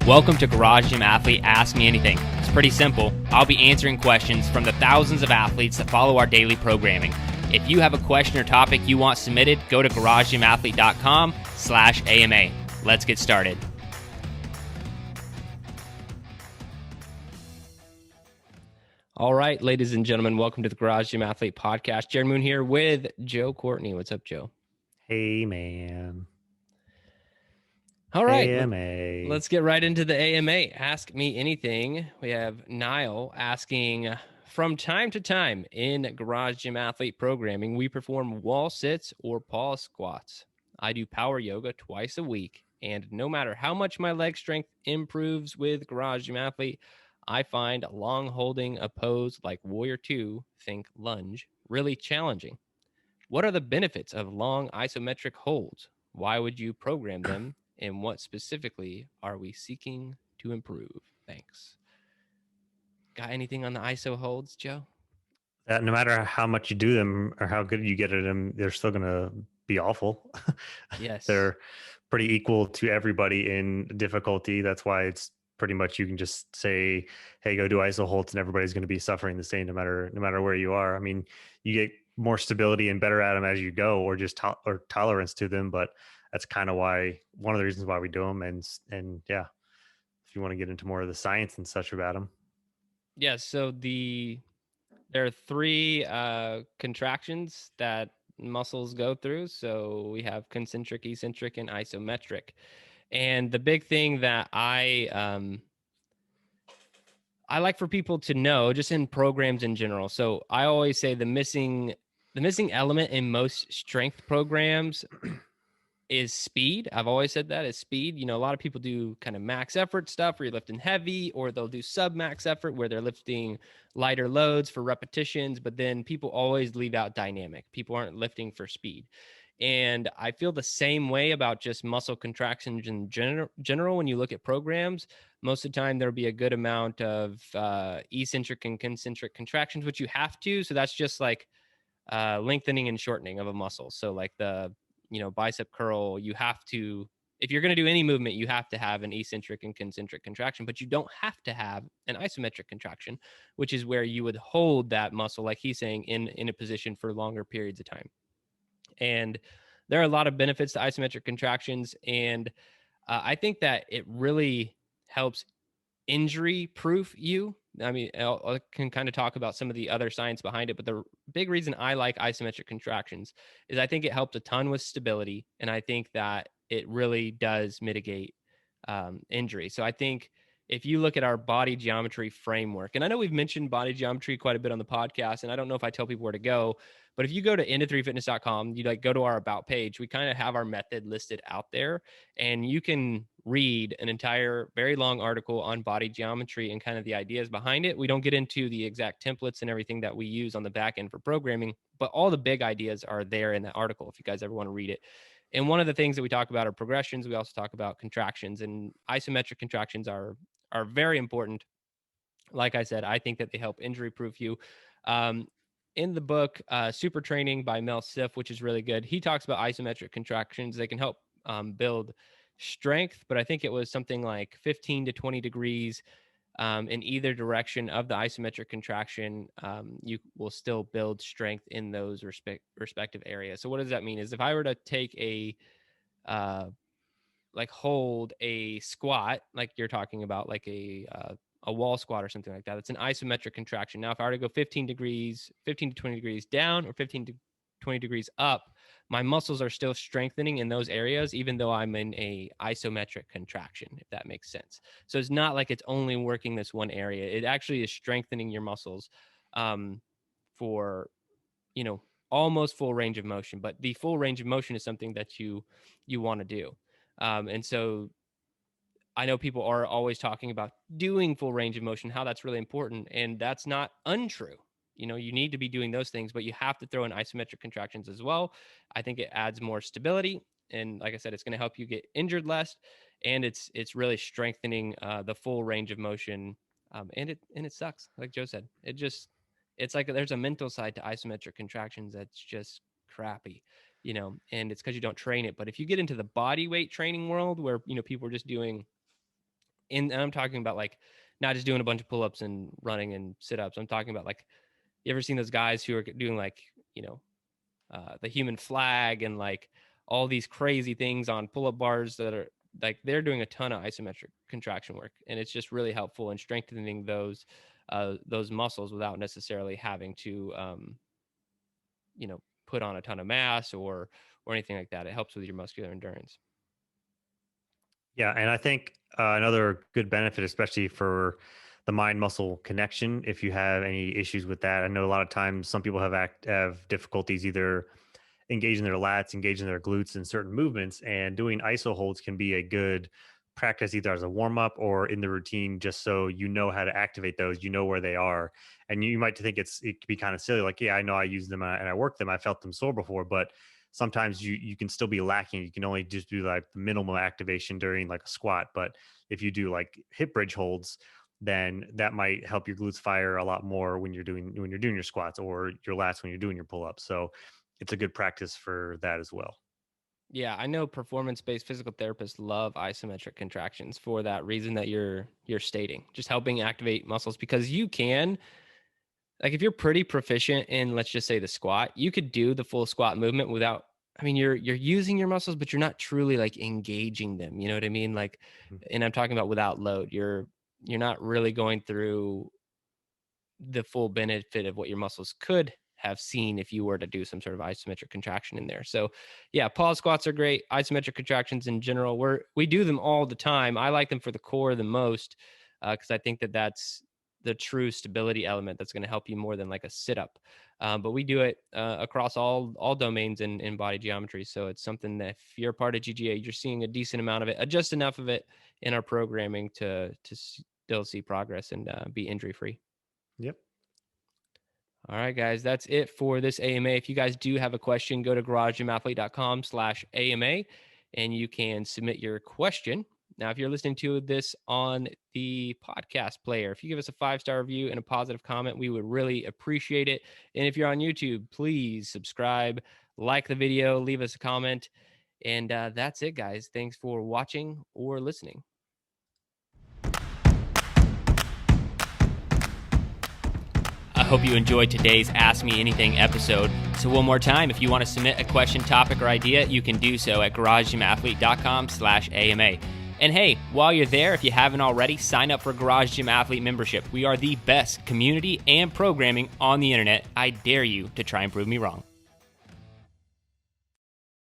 Welcome to Garage Gym Athlete Ask Me Anything. It's pretty simple. I'll be answering questions from the thousands of athletes that follow our daily programming. If you have a question or topic you want submitted, go to garagegymathlete.com/AMA. Let's get started. All right, ladies and gentlemen, welcome to the Garage Gym Athlete Podcast. Jerred Moon here with Joe Courtney. What's up, Joe? Hey, man. All right, AMA. let's get right into the AMA. Ask me anything. We have Niall asking, from time to time in Garage Gym Athlete programming, we perform wall sits or pause squats. I do power yoga twice a week, and no matter how much my leg strength improves with Garage Gym Athlete, I find long holding a pose like Warrior 2, think lunge, really challenging. What are the benefits of long isometric holds? Why would you program them? And what specifically are we seeking to improve? Thanks. Got anything on the ISO holds, Joe? That no matter how much you do them or how good you get at them, they're still going to be awful. Yes. They're pretty equal to everybody in difficulty. That's why it's pretty much you can just say, hey, go do iso holds, and everybody's going to be suffering the same no matter where you are. I mean, you get more stability and better at them as you go, or just or tolerance to them. But that's kind of why one of the reasons why we do them. And yeah, if you want to get into more of the science and such about them. Yeah, so there are three contractions that muscles go through. So we have concentric, eccentric, and isometric. And the big thing that I like for people to know, just in programs in general. So I always say the missing element in most strength programs is speed. I've always said that is speed. You know, a lot of people do kind of max effort stuff where you're lifting heavy, or they'll do sub max effort where they're lifting lighter loads for repetitions. But then people always leave out dynamic. People aren't lifting for speed. And I feel the same way about just muscle contractions in general. When you look at programs, most of the time there'll be a good amount of eccentric and concentric contractions, which you have to. So that's just like lengthening and shortening of a muscle. So like the bicep curl, you have to, if you're going to do any movement, you have to have an eccentric and concentric contraction, but you don't have to have an isometric contraction, which is where you would hold that muscle, like he's saying, in a position for longer periods of time. And there are a lot of benefits to isometric contractions. And I think that it really helps injury proof you. I mean, I can kind of talk about some of the other science behind it, but the big reason I like isometric contractions is I think it helped a ton with stability, and I think that it really does mitigate injury. So I think if you look at our body geometry framework, and I know we've mentioned body geometry quite a bit on the podcast, and I don't know if I tell people where to go, but if you go to into3fitness.com, you like go to our about page, we kind of have our method listed out there, and you can read an entire very long article on body geometry and kind of the ideas behind it. We don't get into the exact templates and everything that we use on the back end for programming, but all the big ideas are there in that article if you guys ever want to read it. And one of the things that we talk about are progressions. We also talk about contractions, and isometric contractions are very important. Like I said, I think that they help injury proof you. In the book, Super Training by Mel Siff, which is really good, he talks about isometric contractions. They can help build strength, but I think it was something like 15 to 20 degrees in either direction of the isometric contraction. You will still build strength in those respective areas. So what does that mean? Is if I were to take like hold a squat, like you're talking about, like a wall squat or something like that, it's an isometric contraction. Now, if I were to go 15 to 20 degrees down or 15 to 20 degrees up, my muscles are still strengthening in those areas, even though I'm in a isometric contraction, if that makes sense. So it's not like it's only working this one area. It actually is strengthening your muscles for, almost full range of motion. But the full range of motion is something that you want to do. And so I know people are always talking about doing full range of motion, how that's really important. And that's not untrue. You need to be doing those things, but you have to throw in isometric contractions as well. I think it adds more stability. And like I said, it's going to help you get injured less. And it's really strengthening the full range of motion. And it sucks. Like Joe said, it's like there's a mental side to isometric contractions that's just crappy, and it's because you don't train it. But if you get into the body weight training world where, people are just doing And I'm talking about like not just doing a bunch of pull-ups and running and sit-ups. I'm talking about like, you ever seen those guys who are doing like, the human flag and like all these crazy things on pull-up bars that are like, they're doing a ton of isometric contraction work, and it's just really helpful in strengthening those muscles without necessarily having to put on a ton of mass or anything like that. It helps with your muscular endurance. Yeah, and I think another good benefit, especially for the mind muscle connection, if you have any issues with that, I know a lot of times some people have difficulties either engaging their lats, engaging their glutes in certain movements, and doing iso holds can be a good practice either as a warm up or in the routine, just so you know how to activate those, you know where they are, and you might think it could be kind of silly, like, yeah, I know I use them and I work them, I felt them sore before, but sometimes you can still be lacking. You can only just do like the minimal activation during like a squat, but if you do like hip bridge holds, then that might help your glutes fire a lot more when you're doing your squats, or your lats when you're doing your pull-ups. So it's a good practice for that as well. Yeah, I know performance-based physical therapists love isometric contractions for that reason that you're stating, just helping activate muscles, because you can, like, if you're pretty proficient in, let's just say, the squat, you could do the full squat movement without, I mean, you're using your muscles, but you're not truly like engaging them. You know what I mean? Like, Mhm. and I'm talking about without load. You're not really going through the full benefit of what your muscles could have seen if you were to do some sort of isometric contraction in there. So yeah, pause squats are great. Isometric contractions in general, we do them all the time. I like them for the core the most, because I think that that's the true stability element that's going to help you more than like a sit up. But we do it across all domains in body geometry. So it's something that if you're part of GGA, you're seeing a decent amount of it, just enough of it in our programming to still see progress and be injury free. Yep. All right, guys, that's it for this AMA. If you guys do have a question, go to garagegymathlete.com/AMA and you can submit your question. Now, if you're listening to this on the podcast player, if you give us a 5-star review and a positive comment, we would really appreciate it. And if you're on YouTube, please subscribe, like the video, leave us a comment. And that's it, guys. Thanks for watching or listening. I hope you enjoyed today's Ask Me Anything episode. So one more time, if you want to submit a question, topic, or idea, you can do so at garagegymathlete.com/AMA. And hey, while you're there, if you haven't already, sign up for Garage Gym Athlete membership. We are the best community and programming on the internet. I dare you to try and prove me wrong.